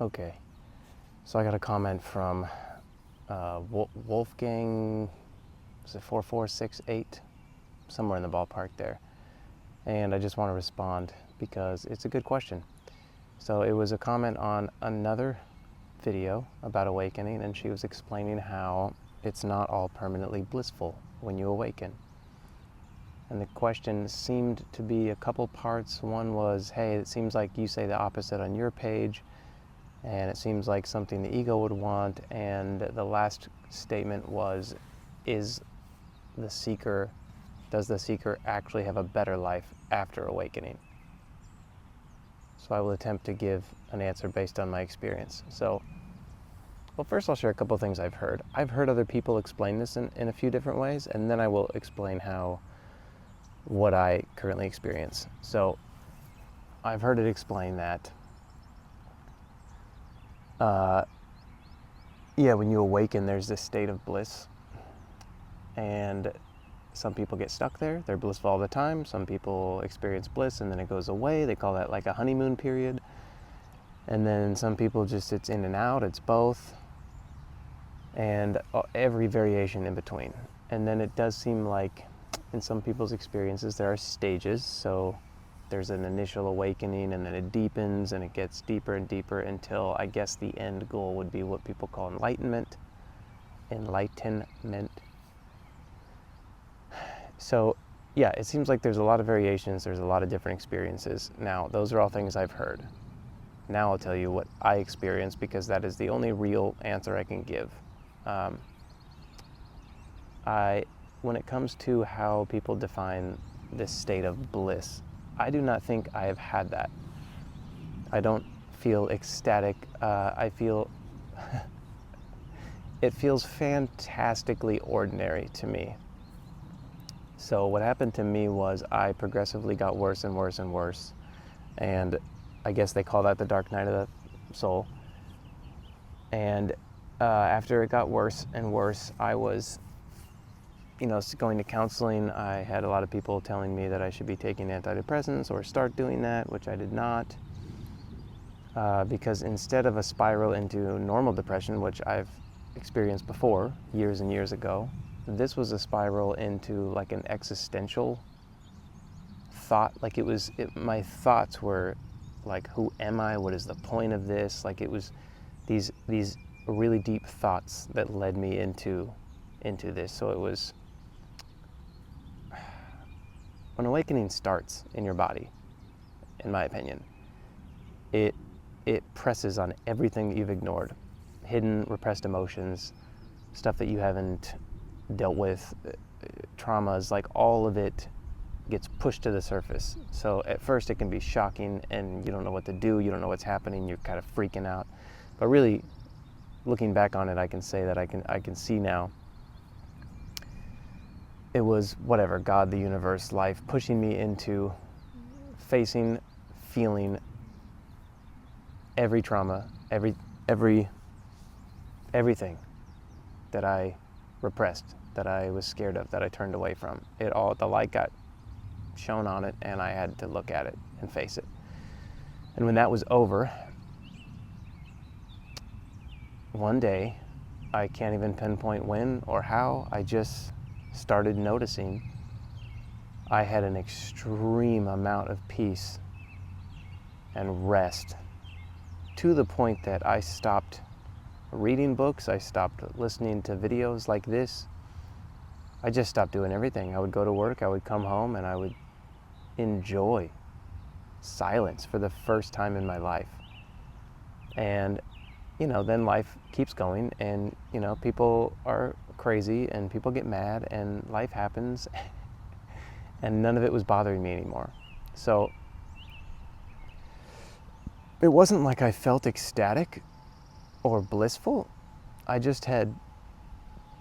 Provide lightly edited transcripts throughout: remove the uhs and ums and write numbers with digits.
Okay, so I got a comment from Wolfgang, is it 4468? Somewhere in the ballpark there. And I just want to respond because it's a good question. So it was a comment on another video about awakening, and she was explaining how it's not all permanently blissful when you awaken. And the question seemed to be a couple parts. One was, hey, it seems like you say the opposite on your page, and it seems like something the ego would want. And the last statement was, does the seeker actually have a better life after awakening? So I will attempt to give an answer based on my experience. So, well, first I'll share a couple things I've heard. I've heard other people explain this in a few different ways, and then I will explain what I currently experience. So I've heard it explained that when you awaken, there's this state of bliss, and some people get stuck there. They're blissful all the time. Some people experience bliss and then it goes away. They call that like a honeymoon period. And then some people just, it's in and out, it's both, and every variation in between. And then it does seem like in some people's experiences there are stages. So there's an initial awakening, and then it deepens and it gets deeper and deeper until, I guess, the end goal would be what people call enlightenment. So yeah, it seems like there's a lot of variations, there's a lot of different experiences. Now, those are all things I've heard. Now I'll tell you what I experienced, because that is the only real answer I can give. When it comes to how people define this state of bliss, I do not think I have had that. I don't feel ecstatic. I feel it feels fantastically ordinary to me. So what happened to me was I progressively got worse and worse and worse. And I guess they call that the dark night of the soul. And after it got worse and worse, I was, going to counseling. I had a lot of people telling me that I should be taking antidepressants or start doing that, which I did not. Because instead of a spiral into normal depression, which I've experienced before, years and years ago, this was a spiral into like an existential thought. Like my thoughts were like, who am I? What is the point of this? Like it was these really deep thoughts that led me into this. So it was, when awakening starts in your body, in my opinion, it presses on everything that you've ignored, hidden, repressed emotions, stuff that you haven't dealt with, traumas, like all of it gets pushed to the surface. So at first it can be shocking and you don't know what to do, you don't know what's happening, you're kind of freaking out. But really, looking back on it, I can say that I can see now it was whatever, God, the universe, life, pushing me into facing, feeling every trauma, everything that I repressed, that I was scared of, that I turned away from. The light got shone on it, and I had to look at it and face it. And when that was over, one day, I can't even pinpoint when or how, I just started noticing I had an extreme amount of peace and rest, to the point that I stopped reading books, I stopped listening to videos like this. I just stopped doing everything. I would go to work, I would come home, and I would enjoy silence for the first time in my life. And, then life keeps going, and, people are crazy, and people get mad, and life happens, and none of it was bothering me anymore. So it wasn't like I felt ecstatic or blissful. I just had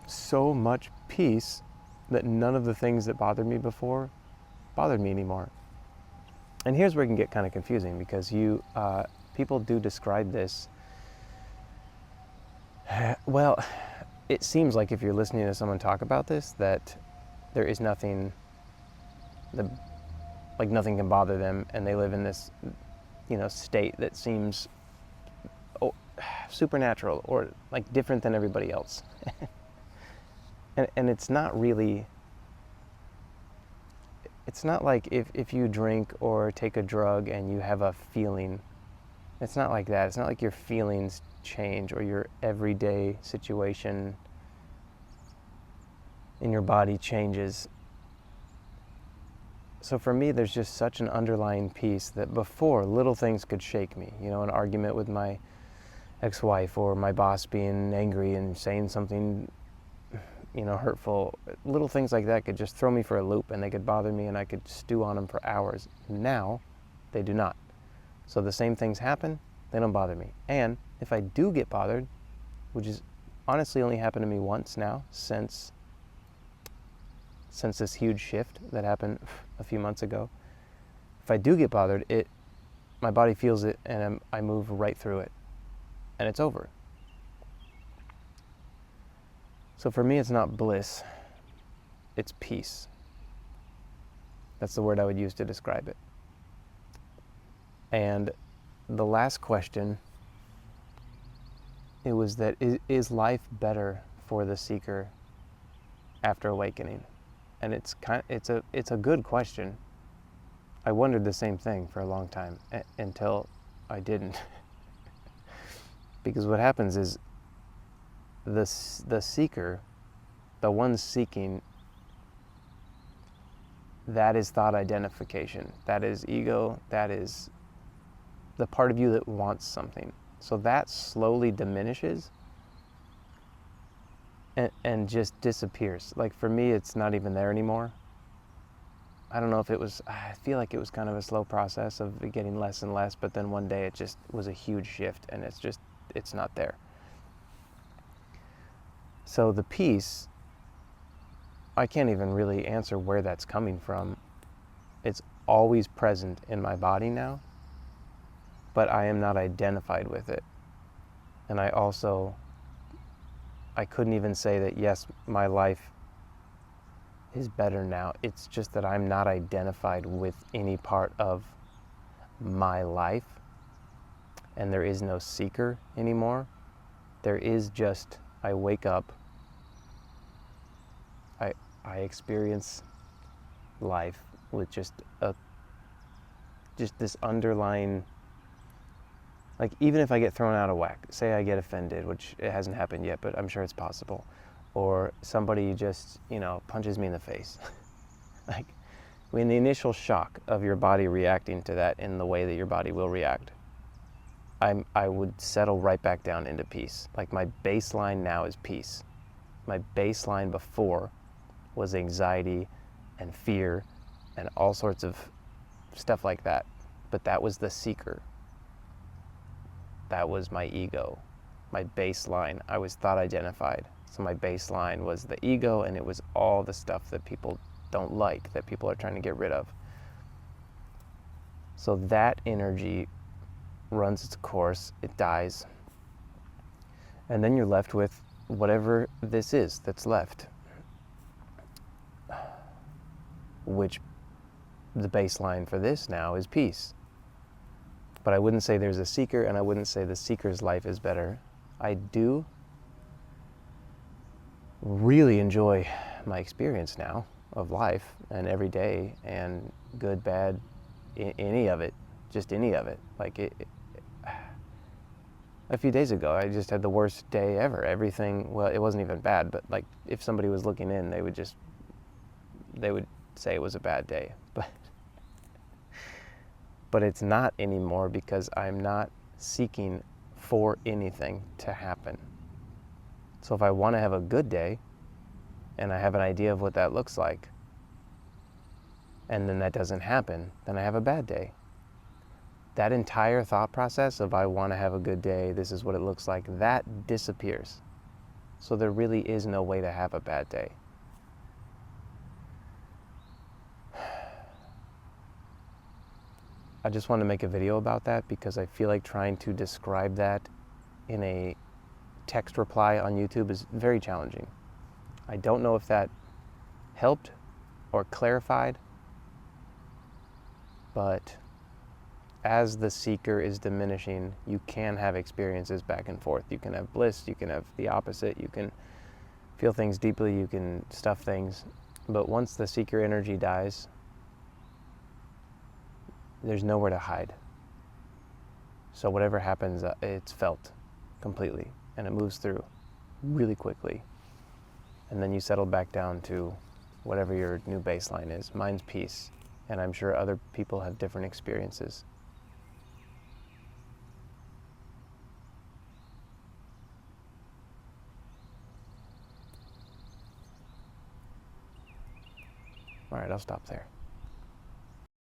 so much peace that none of the things that bothered me before bothered me anymore. And here's where it can get kind of confusing, because people do describe this. Well, it seems like if you're listening to someone talk about this, that there is nothing, nothing can bother them, and they live in this, state that seems supernatural or like different than everybody else. And it's not really, it's not like if you drink or take a drug and you have a feeling. It's not like that. It's not like your feelings change or your everyday situation in your body changes. So for me, there's just such an underlying peace that before, little things could shake me. You know, an argument with my ex-wife or my boss being angry and saying something, you know, hurtful. Little things like that could just throw me for a loop and they could bother me and I could stew on them for hours. Now, they do not. So the same things happen, they don't bother me. And if I do get bothered, which is honestly only happened to me once now since this huge shift that happened a few months ago, if I do get bothered, my body feels it and I move right through it and it's over. So for me, it's not bliss, it's peace. That's the word I would use to describe it. And the last question, it was that is life better for the seeker after awakening? And it's a good question. I wondered the same thing for a long time until I didn't. Because what happens is the seeker, the one seeking, that is thought identification, that is ego, that is the part of you that wants something. So that slowly diminishes and just disappears. Like for me, it's not even there anymore. I don't know if it was, I feel like it was kind of a slow process of it getting less and less, but then one day it just was a huge shift and it's not there. So the peace, I can't even really answer where that's coming from. It's always present in my body now, but I am not identified with it. And I couldn't even say that, yes, my life is better now. It's just that I'm not identified with any part of my life, and there is no seeker anymore. There is just, I wake up, I experience life with just this underlying, like even if I get thrown out of whack, say I get offended, which it hasn't happened yet, but I'm sure it's possible, or somebody just, punches me in the face. Like when the initial shock of your body reacting to that in the way that your body will react, I would settle right back down into peace. Like my baseline now is peace. My baseline before was anxiety and fear and all sorts of stuff like that. But that was the seeker. That was my ego, my baseline. I was thought identified. So my baseline was the ego, and it was all the stuff that people don't like, that people are trying to get rid of. So that energy runs its course, it dies. And then you're left with whatever this is that's left, which the baseline for this now is peace. But I wouldn't say there's a seeker, and I wouldn't say the seeker's life is better. I do really enjoy my experience now of life and every day and good, bad, any of it, just any of it. Like a few days ago, I just had the worst day ever. Everything, well, it wasn't even bad, but like if somebody was looking in, they would say it was a bad day. But it's not anymore because I'm not seeking for anything to happen. So if I want to have a good day and I have an idea of what that looks like, and then that doesn't happen, then I have a bad day. That entire thought process of I want to have a good day, this is what it looks like, that disappears. So there really is no way to have a bad day. I just want to make a video about that because I feel like trying to describe that in a text reply on YouTube is very challenging. I don't know if that helped or clarified, but as the seeker is diminishing, you can have experiences back and forth. You can have bliss, you can have the opposite, you can feel things deeply, you can stuff things. But once the seeker energy dies, there's nowhere to hide. So whatever happens, it's felt completely, and it moves through really quickly. And then you settle back down to whatever your new baseline is. Mine's peace, and I'm sure other people have different experiences. All right, I'll stop there.